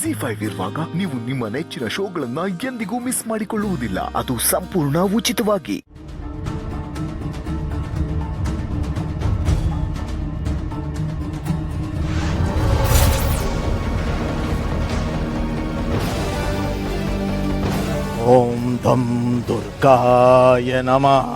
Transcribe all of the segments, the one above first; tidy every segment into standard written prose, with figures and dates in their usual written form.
ZEE5 ಇರುವಾಗ ನೀವು ನಿಮ್ಮ ನೆಚ್ಚಿನ ಶೋಗಳನ್ನ ಎಂದಿಗೂ ಮಿಸ್ ಮಾಡಿಕೊಳ್ಳುವುದಿಲ್ಲ. ಅದು ಸಂಪೂರ್ಣ ಉಚಿತವಾಗಿ. ಓಂ ಧಂ ದುರ್ಗಾಯ ನಮಃ.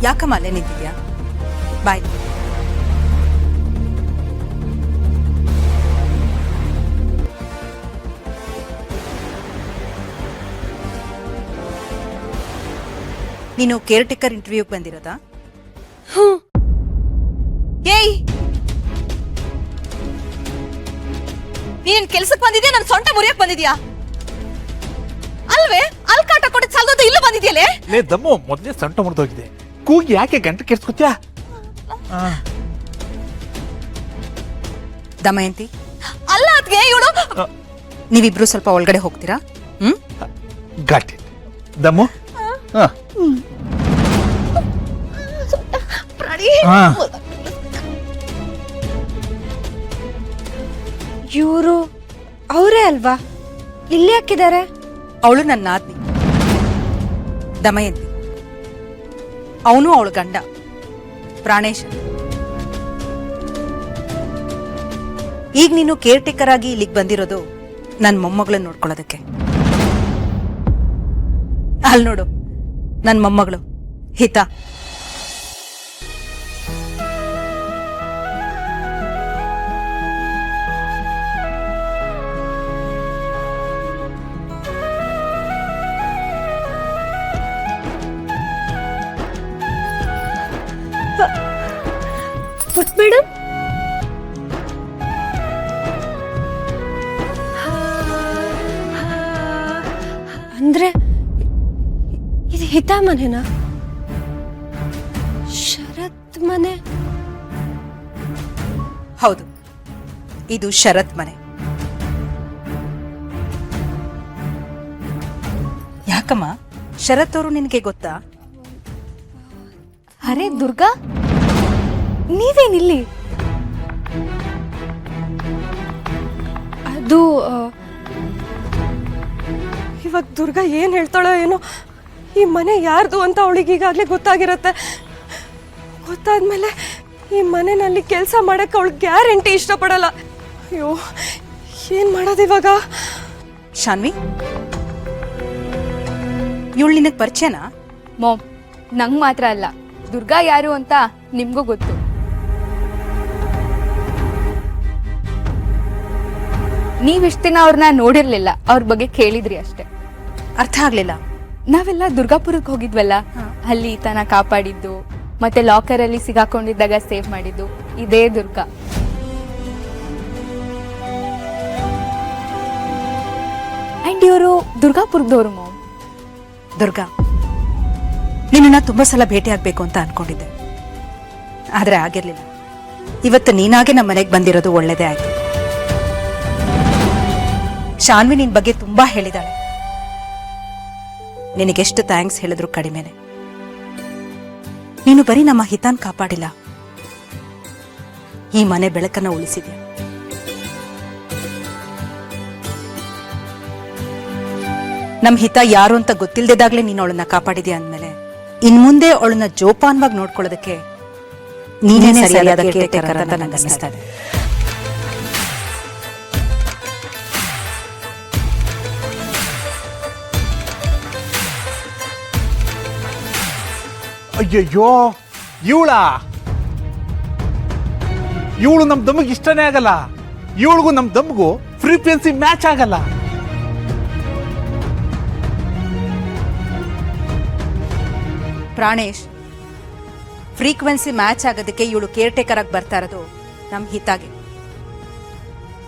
ಯಾಕಮ್ಮ ಅಲ್ಲೇ ನಿಂತಿದ್ಯಾ? ಬಾಯ್. ನೀನು ಕೇರ್ ಟೇಕರ್ ಇಂಟರ್ವ್ಯೂಗೆ ಬಂದಿರೋದಾ? ಏಯ್, ನೀನ್ ಕೆಲ್ಸಕ್ಕೆ ಬಂದಿದ್ಯಾ? ನನ್ ಸೊಂಟ ಮುರಿಯಕ್ ಬಂದಿದ್ಯಾ? ಅಲ್ವೇ ಅಲ್ಲಿ ಕಾಟ ಕೊಟ್ಟು ಸಾಲದ ಇಲ್ಲ ಬಂದಿದ್ಯಲೇ? ಲೇ ದಮ್ಮು, ಮೊದಲೇ ಸೊಂಟ ಮುರಿದೋಗಿದೆ. ಕೂಗಿ ಯಾಕೆ ಗಂಟೆ ಕೆಡ್ಸ್ಕೊತ್ಯಾ? ದಮಯಂತಿ, ಅಲ್ಲ ಅದ್ಗೆ ಇವಳು. ನೀವಿಬ್ರು ಸ್ವಲ್ಪ ಒಳಗಡೆ ಹೋಗ್ತೀರಾ? Got it. ದಮ್ಮು, ಇವರು ಅವರೇ ಅಲ್ವಾ? ಇಲ್ಲಿ ಹಾಕಿದ್ದಾರೆ. ಅವಳು ನನ್ನ ನಾದ್ನಿ ದಮಯಂತಿ, ಅವನು ಅವಳು ಗಂಡ ಪ್ರಾಣೇಶ. ಈಗ ನೀನು ಕೇರ್ ಟೇಕರ್ ಆಗಿ ಇಲ್ಲಿಗೆ ಬಂದಿರೋದು ನನ್ನ ಮೊಮ್ಮಗಳನ್ನ ನೋಡ್ಕೊಳ್ಳೋದಕ್ಕೆ. ಅಲ್ಲಿ ನೋಡು, ನನ್ನ ಮೊಮ್ಮಗಳು ಹಿತಾ. ಮೇಡಮ್, ಅಂದ್ರೆ ಇದು ಹಿತಾ ಮನೆನಾ? ಶರತ್ ಮನೆ? ಹೌದು, ಇದು ಶರತ್ ಮನೆ. ಯಾಕಮ್ಮ, ಶರತ್ ಅವರು ನಿನಗೆ ಗೊತ್ತಾ? ಅರೆ ದುರ್ಗಾ, ನೀವೇನಿಲ್ಲಿ? ಅದು ಇವಾಗ ದುರ್ಗಾ ಏನು ಹೇಳ್ತಾಳೋ ಏನೋ. ಈ ಮನೆ ಯಾರ್ದು ಅಂತ ಅವಳಿಗೆ ಈಗಾಗಲೇ ಗೊತ್ತಾಗಿರತ್ತೆ. ಗೊತ್ತಾದ್ಮೇಲೆ ಈ ಮನೆಯಲ್ಲಿ ಕೆಲಸ ಮಾಡಕ್ಕೆ ಅವಳಿಗೆ ಗ್ಯಾರಂಟಿ ಇಷ್ಟಪಡಲ್ಲ. ಅಯ್ಯೋ, ಏನು ಮಾಡೋದು ಇವಾಗ? ಶಾನ್ವಿ, ಇವಳು ನಿನಗೆ ಪರಿಚಯನಾ? ಮಾಮ್, ನಂಗೆ ಮಾತ್ರ ಅಲ್ಲ, ದುರ್ಗಾ ಯಾರು ಅಂತ ನಿಮ್ಗೂ ಗೊತ್ತು. ನೀವಿಷ್ಟು ದಿನ ಅವ್ರನ್ನ ನೋಡಿರ್ಲಿಲ್ಲ, ಅವ್ರ ಬಗ್ಗೆ ಕೇಳಿದ್ರಿ ಅಷ್ಟೇ. ಅರ್ಥ ಆಗ್ಲಿಲ್ಲ. ನಾವೆಲ್ಲ ದುರ್ಗಾಪುರಕ್ಕೆ ಹೋಗಿದ್ವಲ್ಲ, ಅಲ್ಲಿ ತನ ಕಾಪಾಡಿದ್ದು, ಮತ್ತೆ ಲಾಕರ್ ಅಲ್ಲಿ ಸಿಗಾಕೊಂಡಿದ್ದಾಗ ಸೇವ್ ಮಾಡಿದ್ದು ಇದೇ ದುರ್ಗಾ. ಅಂಡ್ ಇವರು ದುರ್ಗಾಪುರದವರು ಮಾಮ್. ದುರ್ಗಾ, ನಿನ್ನ ತುಂಬಾ ಸಲ ಭೇಟಿ ಆಗ್ಬೇಕು ಅಂತ ಅನ್ಕೊಂಡಿದ್ದೆ, ಆದ್ರೆ ಆಗಿರ್ಲಿಲ್ಲ. ಇವತ್ತು ನೀನಾಗೆ ನಮ್ಮ ಮನೆಗೆ ಬಂದಿರೋದು ಒಳ್ಳೇದೇ ಆಯ್ತು. ಶಾನ್ವಿ ನಿನ್ ಬಗ್ಗೆ ತುಂಬಾ ಹೇಳಿದಾಳೆ. ನಿನಗೆಷ್ಟು ಥ್ಯಾಂಕ್ಸ್ ಹೇಳಿದ್ರು ಕಡಿಮೆನೆ. ನೀನು ಬರೀ ನಮ್ಮ ಹಿತಾನ್ ಕಾಪಾಡಿಲ್ಲ, ಈ ಮನೆ ಬೆಳಕನ್ನ ಉಳಿಸಿದ್ಯಾ. ನಮ್ ಹಿತ ಯಾರು ಅಂತ ಗೊತ್ತಿಲ್ದಿದಾಗ್ಲೇ ನೀನು ಅವಳನ್ನ ಕಾಪಾಡಿದ್ಯಾ ಅಂದ್ಮೇಲೆ ಇನ್ಮುಂದೆ ಅವಳನ್ನ ಜೋಪಾನವಾಗಿ ನೋಡ್ಕೊಳ್ಳೋದಕ್ಕೆ ನೀನೇ ಸರಿಯಾದ ಕೇರ್ಟೇಕರ್ ಅಂತ ನಂಗೆ ಅನಿಸ್ತಾ ಇದೆ. ಅಯ್ಯಯ್ಯೋ, ಇವಳು ನಮ್ ದಮ್ಮಿಗೆ ಇಷ್ಟನೇ ಆಗಲ್ಲ. ಇವಳಿಗೂ ನಮ್ ದಮ್ಮಿಗೂ ಫ್ರೀಕ್ವೆನ್ಸಿ ಮ್ಯಾಚ್ ಆಗಲ್ಲ. ಪ್ರಾಣೇಶ್, ಫ್ರೀಕ್ವೆನ್ಸಿ ಮ್ಯಾಚ್ ಆಗೋದಕ್ಕೆ ಇವಳು ಕೇರ್ ಟೇಕರ್ ಆಗಿ ಬರ್ತಾ ಇರೋದು ನಮ್ ಹಿತಾಗೆ,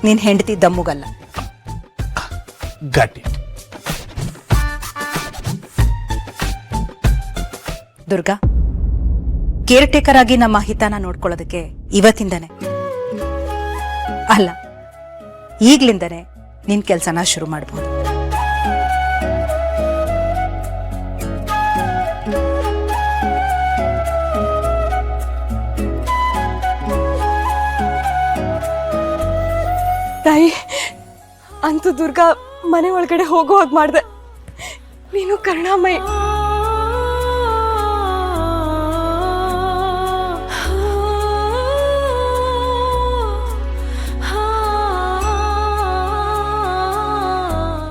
ನಿನ್ ಹೆಂಡತಿ ದಮ್ಮುಗಲ್ಲ. ಗಟ್ ಇಟ್. ದುರ್ಗಾ, ಕೇರ್ ಟೇಕರ್ ಆಗಿ ನಮ್ಮ ಹಿತನ ನೋಡ್ಕೊಳ್ಳೋದಕ್ಕೆ ಇವತ್ತಿಂದನೇ ಅಲ್ಲ, ಈಗ್ಲಿಂದನೇ ನಿನ್ ಕೆಲ್ಸನ ಶುರು ಮಾಡಬಹುದು. ತಾಯಿ, ಅಂತೂ ದುರ್ಗಾ ಮನೆ ಒಳಗಡೆ ಹೋಗೋ ಹಾಗೆ ಮಾಡಿದೆ. ನೀನು ಕರುಣಾಮಯಿ.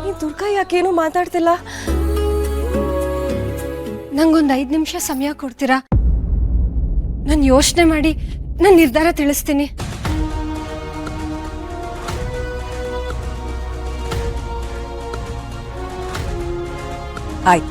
ಈ ದುರ್ಗಾ ಯಾಕೇನು ಮಾತಾಡ್ತಿಲ್ಲ? ನಂಗೊಂದು 5 ನಿಮಿಷ ಸಮಯ ಕೊಡ್ತೀರಾ? ನಾನು ಯೋಚನೆ ಮಾಡಿ ನನ್ನ ನಿರ್ಧಾರ ತಿಳಿಸ್ತೀನಿ. ಆಯ್ತು.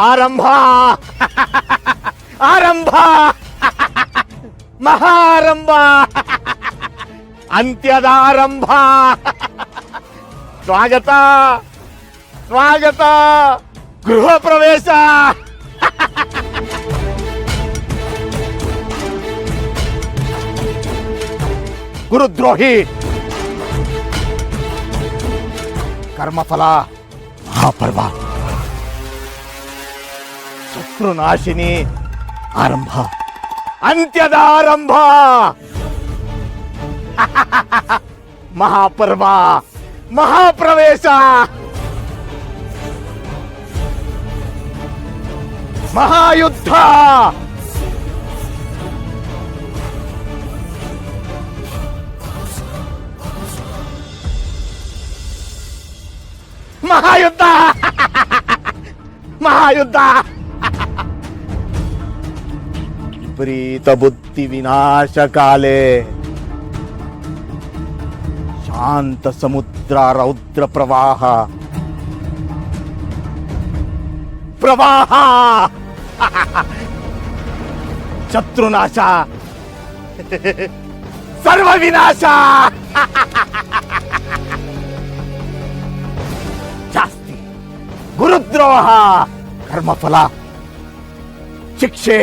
ಆರಂಭ ಆರಂಭ ಮಹಾರಂಭ ಅಂತ್ಯದ ಆರಂಭ. ಸ್ವಾಗತ ಸ್ವಾಗತ ಗೃಹ ಪ್ರವೇಶ. ಗುರುದ್ರೋಹಿ, ಕರ್ಮಫಲ ಮಹಾಪರ್ವ, ಶತ್ರುನಾಶಿನಿ ಆರಂಭ, ಅಂತ್ಯದ ಆರಂಭ. ಮಹಾಪರ್ವ, ಮಹಾಪ್ರವೇಶ, ಮಹಾಯುದ್ಧ. ಮಹಾಯುದ್ಧ ಮಹಾಯುದ್ಧ. ವಿಪರೀತ ಬುದ್ಧಿ ವಿನಾಶ ಕಾಲೇ ಶಾಂತ ಸಮುದ್ರ ರೌದ್ರ ಪ್ರವಾಹ ಪ್ರವಾಹ. ಶತ್ರುನಾಶ, ಸರ್ವ ವಿನಾಶ. ಜಾಸ್ತಿ ಗುರುದ್ರೋಹ, ಕರ್ಮಫಲ, ಶಿಕ್ಷೆ,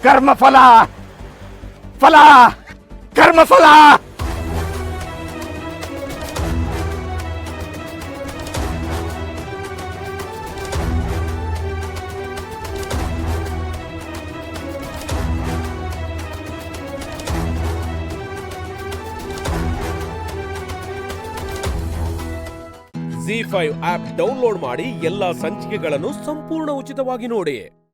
ಕರ್ಮಫಲ, ಫಲ, ಕರ್ಮಫಲ. ZEE5 ಆಪ್ ಡೌನ್ಲೋಡ್ ಮಾಡಿ ಎಲ್ಲಾ ಸಂಚಿಕೆಗಳನ್ನು ಸಂಪೂರ್ಣ ಉಚಿತವಾಗಿ ನೋಡಿ.